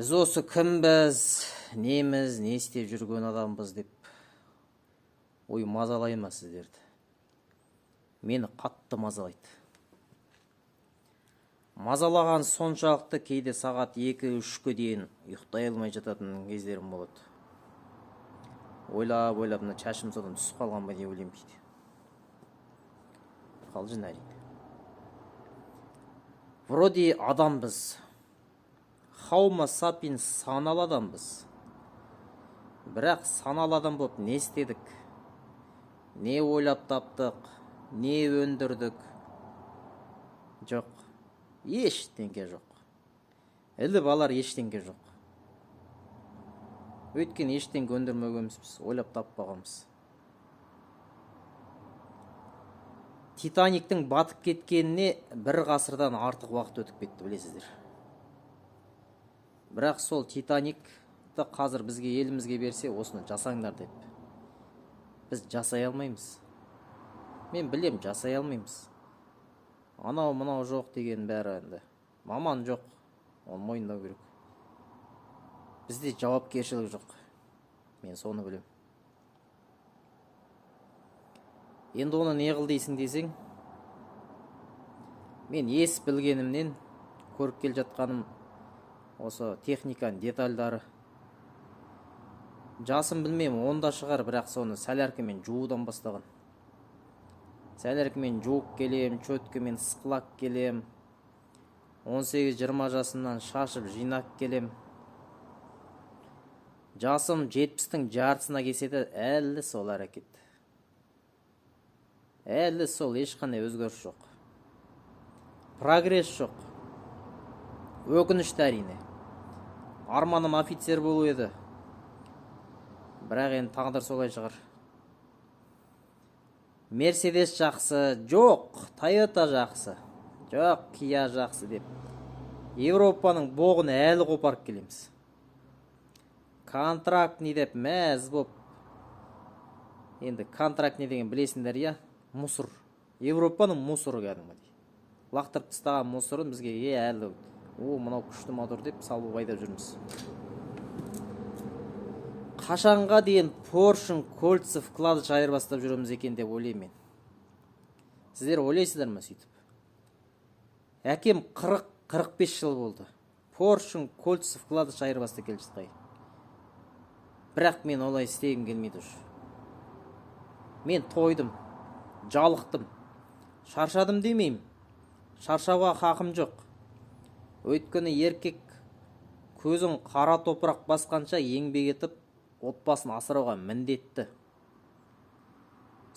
Біз осы кімбіз, неміз, не істеп жүрген адамбыз деп ой мазалай ма сіздерді? Мені қатты мазалайды. Мазалаған соншалықты кейде сағат 2-3-ке дейін ұйықтай алмай жататын кездерім болады. Ойлап, мына шашым содан түсіп қалған ба деп ойлаймын кейде. Қалжың әрине. Вроде адамбыз. Homo sapiens саналы адамбыз. Бірақ саналы адам болып не істедік? Не ойлап таптық? Не өндірдік? Жоқ. Ештеңке жоқ. Іліп алар ештеңке жоқ. Өйткені ештеңке өндірмегенбіз, ойлап таппағанбыз. Титаниктің батып кеткеніне 1 ғасырдан артық уақыт өтіп кетті, білесіздер. Бірақ сол Титаникті қазір бізге елімізге берсе, осыны жасаңдар деп. Біз жасай алмаймыз. Мен білем, жасай алмаймыз. Анау жоқ деген бәрі енді. Маман жоқ, оны мойындау керек. Бізде жауапкершілік жоқ. Мен соны білем. Енді оны не қыл дейсің десең, мен ес білгенімнен көріп кел жатқаным осы техниканың детальдары. Жасым білмеймін, онда шығар, бірақ соны сәләркімен жуудан бастаған. Сәләркімен жуып келем, чөткімен сықлап келем. 18-20 жасымнан шашып жинап келем. Жасым 70-тің жартысына келсе, әлі сол әрекет. Әлі сол, ешқандай өзгеріс жоқ. Прогресс жоқ. Өкінішті әрине. Арманым офицер болу еді. Бірақ енді тағдыр солай шығар. Мерседес жақсы, жоқ, Тойота жақсы, жоқ, Kia жақсы деп. Европаның боғын әлі қопарып келеміз. Контракт не деп мәз боп. Енді контракт не деген білесіңдер, я? Мусор. Европаның мусоры кәдімгідей. Лақтырып тастаған мусорын бізге әлі мынау күшті мотор деп салып айдап жүрміз. Қашанға дейін Porsche кольца вкладыш айырбастап жүреміз екен деп ойлаймын мен. Сіздер ойлайсыздар ма сөйтіп? Әкем 40-45 жыл болды. Porsche кольца вкладыш айырбастап келе жатқай. Бірақ мен олай істегім келмейді уже. Мен тойдым, жалықтым, шаршадым демеймін. Шаршауға хақым жоқ. Өйткені еркек көзін қара топырақ басқанша еңбек етіп, отбасын асырауға міндетті.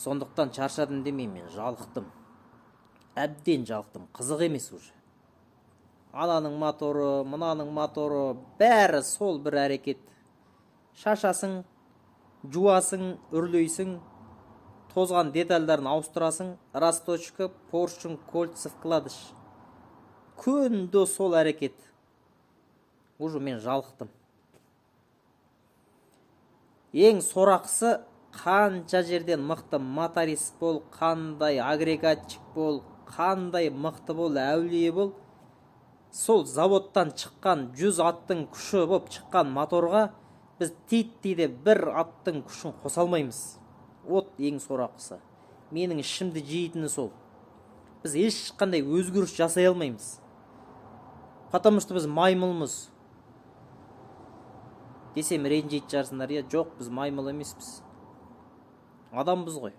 Сондықтан шаршадым демеймін, мен жалықтым. Әбден жалықтым, қызық емес уже. Ананың моторы, мынаның моторы, бәрі сол бір әрекет. Шашасың, жуасың, үрлейсің, тозған детальдарын ауыстырасың, расточка, Porsche кольца вкладыш. Күнде сол әрекет. Уже мен жалықтым. Ең сорақысы, қанша жерден мықты моторист бол, қандай агрегатчик бол, қандай мықты бол, әулие бол, сол заводтан шыққан 100 аттың күші болып шыққан моторға біз титтейде 1 аттың күшін қоса алмаймыз. Ең сорақысы. Менің ішімді жейтіні сол. Біз ешқандай өзгеріс жасай алмаймыз. Потому что біз маймылмыз. Десем ренжейді жарсыңдар, я? Жоқ, біз маймыл емеспіз. Адамбыз ғой.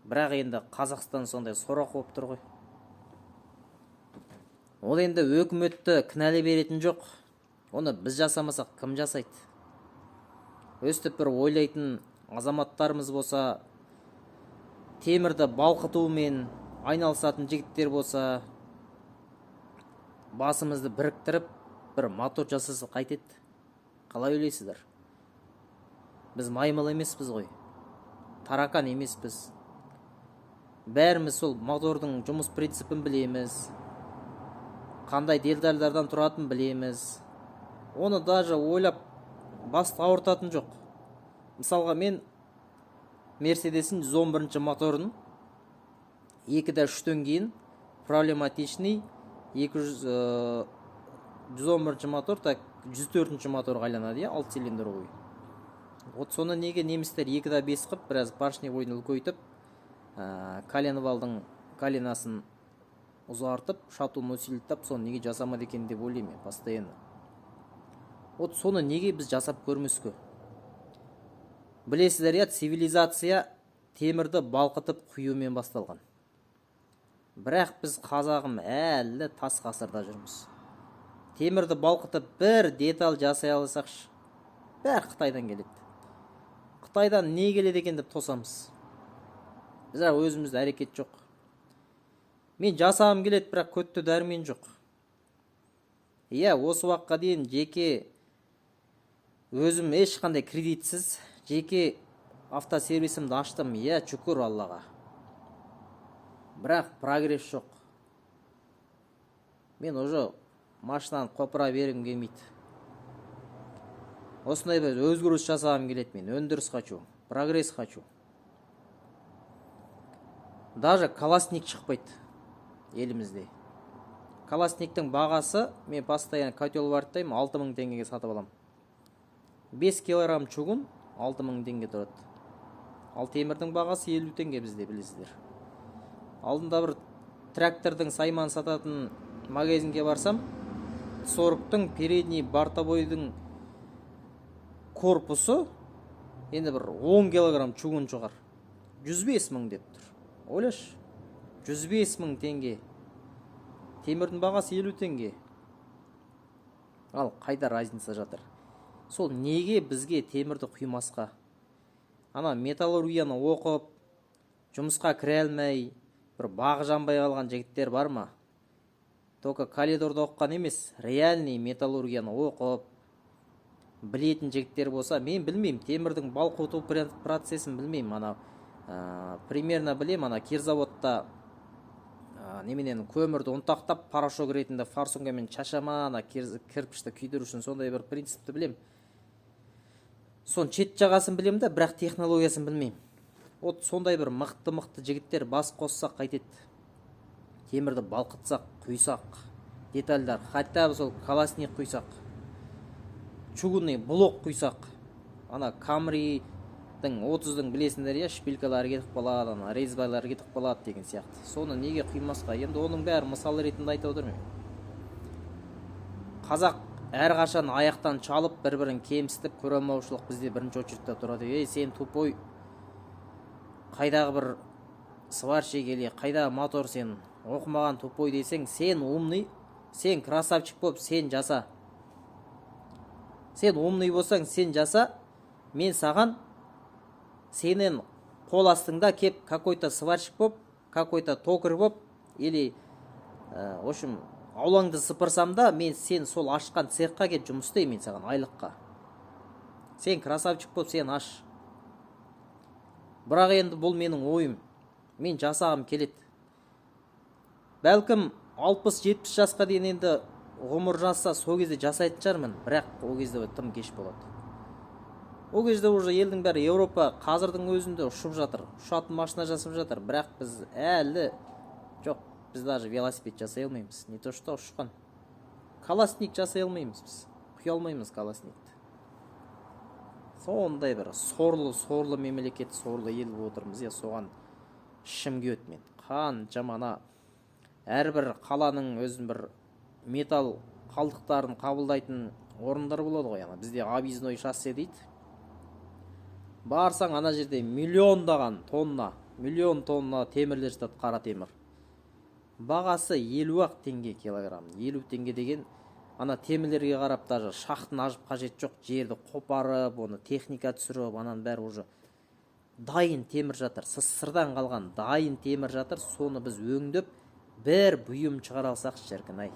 Бірақ енді Қазақстан сондай сорақ болып тұр ғой. Ол енді өкіметті кінәлай беретін жоқ. Оны біз жасамасақ кім жасайды? Өстіп бір ойлайтын азаматтарымыз болса, темірді балқытумен айналысатын жігіттер болса, басымызды біріктіріп, бір мотор жасаса қайтеді. Қалай ойлайсыздар? Біз маймыл емеспіз ғой. Таракан емеспіз. Бәріміз сол мотордың жұмыс принципін білеміз. Қандай детальдардан тұратын білеміз. Оны даже ойлап басты ауыртатын жоқ. Мысалға мен Мерседестің 111 моторын 2-3-тен кейін проблематичный 111 мотор, так 104 моторға айланады, 6 цилиндр ой. Вот соны неге немістер 2-5 қып, біраз поршневой ойын үлкейтіп, коленвалдың коленасын ұзартып, шатуын усилтіп, соны неге жасамады екен деп ойлаймын мен постоянно. Вот соны неге біз жасап көрмеске? Білесіздер, цивилизация темірді балқытып құюмен басталған. Бірақ біз қазағым әлі тас ғасырда жүрміз. Темірді балқытып бір деталь жасай алсақшы, бәрі Қытайдан келеді. Қытайдан не келеді екен деп тосамыз. Бірақ өзімізде әрекет жоқ. Мен жасағым келеді, бірақ көтті дәрмен жоқ. Осы уақытқа дейін жеке өзім ешқандай кредитсіз жеке автосервисімді аштым, шүкір Аллаға. Бірақ прогресс жоқ. Мен уже машинаны қопыра бергім келмейді. Осындай бір өзгеріс жасағым келеді мен. Өндіріс хочу, прогресс хочу. Даже колосник шықпайды елімізде. Колосниктің бағасы, мен постоянно котел бартайым, 6000 теңгеге сатып алам. 5 килограмм чугун 6000 теңге тұрады. Ал темірдің бағасы 50 теңге бізде, білесіздер. Алдында бір трактордың сайман сататын магазинге барсам, 40-тың передний бортовойдың корпусы енді бір 10 килограмм чугун шығар. 105 мың деп тұр. Ойлаш, 105 мың теңге. Темірдің бағасы 50 теңге. Ал қайда разница жатыр? Сол неге бізге темірді құймасқа? Ана металлургияны оқып, жұмысқа кіре алмай, бір бағы жанбай қалған жігіттер бар ма? Только коридорда оққан емес, реальный металлургияны оқып, білетін жігіттер болса, мен білмеймін, темірдің балқыту процесін білмеймін. Ана примерно білем, ана кирзаводта неменен көмірді ұнтақтап, порошок ретінде форсункамен шашама, ана кірпішті күйдіру үшін сондай бір принципті білем. Сон чет жағасын білем да, бірақ технологиясын білмеймін. Вот сондай бір мықты жігіттер бас қоссақ қайтеді. Темірді балқытсақ, құйсақ, детальдар, хотя сол колосник құйсақ, чугунный блок құйсақ, ана Камридің 30-дың білесіңдер, шпилькалары кетіп қалады, ана резьбалары кетіп қалады деген сияқты. Соны неге құймасқа? Енді оның бәрі мысал ретінде айтып отырмын. Қазақ әрқашан аяқтан чалып, бір-бірін кемсітіп, көремаушылық бізде бірінші очередте тұрады. Сен тупой, қайдағы бір сварщик еле, қайдағы мотор, сен оқымаған тупой дейсең, сен умный, сен красавчик болып, сен жаса. Сен умный болсаң, сен жаса, мен саған сенен қол астыңда кеп какой-то сварщик болып, какой-то токарь болып, или в общем аулаңды сыпырсам да, мен сен сол ашқан цехқа кеп жұмыс істеймін, мен саған айлыққа. Сен красавчик болып, сен аш. Бірақ енді бұл менің ойым. Мен жасағым келеді. Бәлкім 60-70 жасқа дейін енді ғұмыр жасса, сол кезде жасайтын шығармын, бірақ ол кезде тым кеш болады. Ол кезде уже елдің бәрі Европа қазірдің өзінде ұшып жатыр, ұшатын машина жасап жатыр, бірақ біз әлі жоқ, біз даже велосипед жасай алмаймыз, не то что ұшқан. Колосник жасай алмаймыз біз, құя алмаймыз колосникті. Сондай бір сорлы мемлекет, сорлы ел отырмыз, соған ішім кеуеді мен. Қаншама әрбір қаланың өзін бір металл қалдықтарын қабылдайтын орындар болады ғой. Бізде объездной шоссе дейді. Барсаң, ана жерде миллион тонна темірлер жатады, қара темір. Бағасы 50 теңге килограмм. 50 теңге деген, ана темірлерге қарап, даже шахтын ажып қажет жоқ, жерді қопарып, оны техника түсіріп, анан бәрі уже дайын темір жатыр, сырдан қалған дайын темір жатыр. Соны біз өңдеп, бір бұйым шығара алсақ шіркін-ай.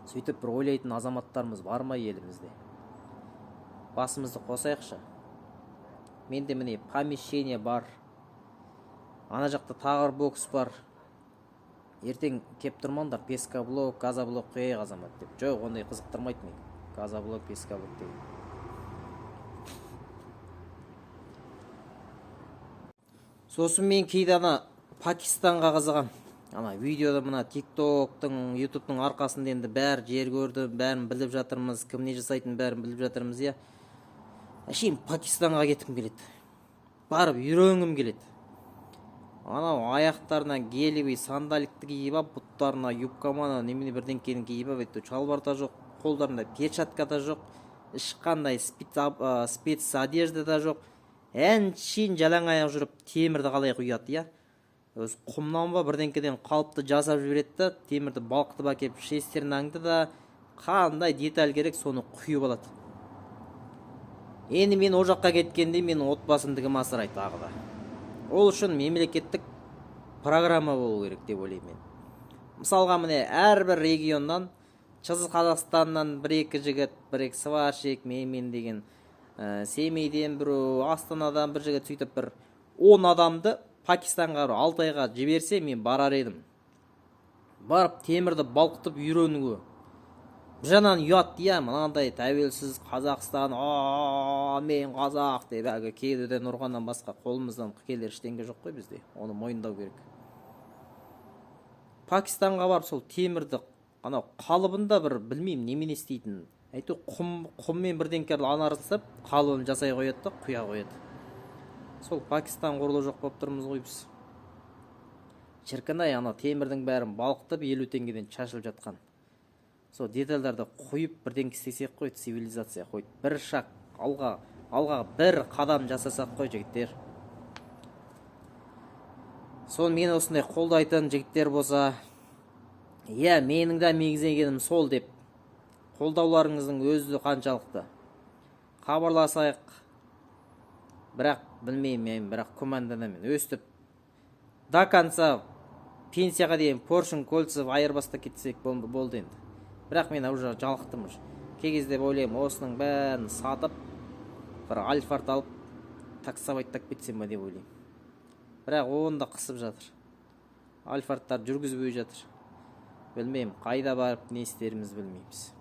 Сөйтіп бір ойлайтын азаматтарымыз бар ма елімізде? Басымызды қосайықшы. Менде міне помещение бар. Ана жақта тағыр бокс бар. Ертең кеп тұрмаңдар, пескоблок, газоблок қойайық азамат деп. Жоқ, ондай қызықтырмайды мен. Газоблок, пескоблок деген. Сосын мен кейде ана Пакистанға қызығам. ана видеода мына тиктоктың ютубтың арқасында енді бәрі жер көрді, бәрін біліп жатырмыз, кім не жасайтынын бәрін біліп жатырмыз. Иә, әшейін Пакистанға кеткім келеді, барып үйренгім келеді. Анау аяқтарына гелевый сандаликті киіп алып, бұттарына юбкаманы немене бірдеңкені киіп алып, шалбар да жоқ, қолдарында перчатка да жоқ, ешқандай спец одежда да жоқ, әншейін жалаң аяқ жүріп темірді қалай құяды. Иә, өзі құмнан ба бірдеңкеден қалыпты жасап жібереді да, темірді балқытып әкеліп шестернаңды да қандай деталь керек соны құйып алады. Енді мен о жаққа кеткенде менің отбасымды кім асырайды тағы да. Ол үшін мемлекеттік программа болу керек деп ойлаймын. Мысалға міне әрбір регионнан, Шығыс Қазақстаннан бір-екі жігіт, бір-екі сварщик, мен деген, Семейден біреу, Астанадан бір жігіт, сөйтіп бір 10 адамды Пакистанға 6 айға жіберсе, мен барар едім. Барып темірді балқытып үйренуге. Бір жағынан ұят. Иә, мынандай тәуелсіз Қазақстан, мен қазақ деп әлгі кеудеден ұрғаннан басқа қолымыздан келер ештеңе жоқ қой бізде. Оны мойындау керек. Пакистанға барып сол темірді анау қалыбында бір білмеймін немен істейтін. Әйтеуір құммен бірдеңке анарсып, қалыбын жасай қояды да құя қояды. Сол Пакистан құрлы жоқ болып тұрмыз ғой біз. Шіркін-ай, ана темірдің бәрін балқытып 50 теңгеден шашылып жатқан. Сол детальдарды қойып бірдеңке істесек қой, цивилизация қойды. Бір шақ алға бір қадам жасасақ қой жігіттер. Сол мен осындай қолдайтын жігіттер болса, иә, менің де мегзегенім сол деп қолдауларыңыздың өзі қаншалықты. Хабарласайық. Бірақ білмеймін, бірақ күмәнданамын. Өстіп до конца пенсияға дейін Porsche Кольцев айырбаста кетсек болды енді. Бірақ мен уже жалықтым. Кей кезде ойлаймын, осының бәрін сатып, бір Альфард алып, таксовайттап кетсем ба деп ойлаймын. Бірақ оны да қысып жатыр. Альфардтар жүргізбей жатыр. Білмеймін, қайда барып не істеріміз білмейміз.